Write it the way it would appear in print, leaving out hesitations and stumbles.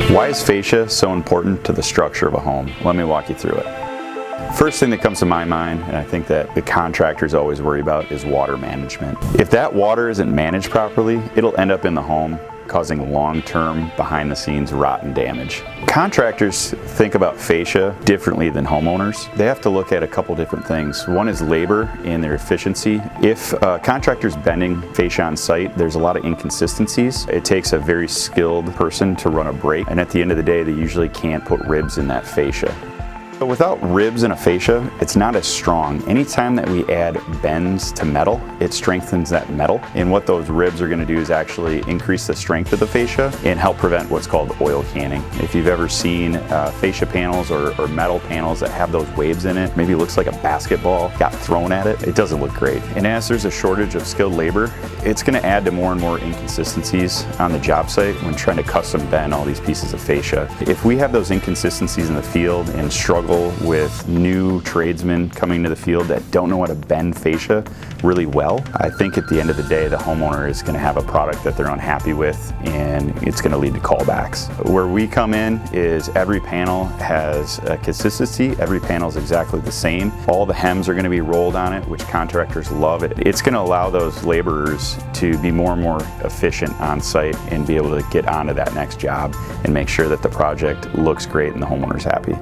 Why is fascia so important to the structure of a home? Let me walk you through it. First thing that comes to my mind, and I think that the contractors always worry about, is water management. If that water isn't managed properly, it'll end up in the home, causing long-term, behind-the-scenes rot and damage. Contractors think about fascia differently than homeowners. They have to look at a couple different things. One is labor and their efficiency. If a contractor's bending fascia on site, there's a lot of inconsistencies. It takes a very skilled person to run a brake, and at the end of the day, they usually can't put ribs in that fascia. But without ribs in a fascia, it's not as strong. Anytime that we add bends to metal, it strengthens that metal. And what those ribs are going to do is actually increase the strength of the fascia and help prevent what's called oil canning. If you've ever seen fascia panels or metal panels that have those waves in it, maybe it looks like a basketball got thrown at it, it doesn't look great. And as there's a shortage of skilled labor, it's going to add to more and more inconsistencies on the job site when trying to custom bend all these pieces of fascia. If we have those inconsistencies in the field and struggle with new tradesmen coming to the field that don't know how to bend fascia really well, I think at the end of the day the homeowner is going to have a product that they're unhappy with, and it's going to lead to callbacks. Where we come in is every panel has a consistency, every panel is exactly the same. All the hems are going to be rolled on it, which contractors love. It's going to allow those laborers to be more and more efficient on site and be able to get onto that next job and make sure that the project looks great and the homeowner's happy.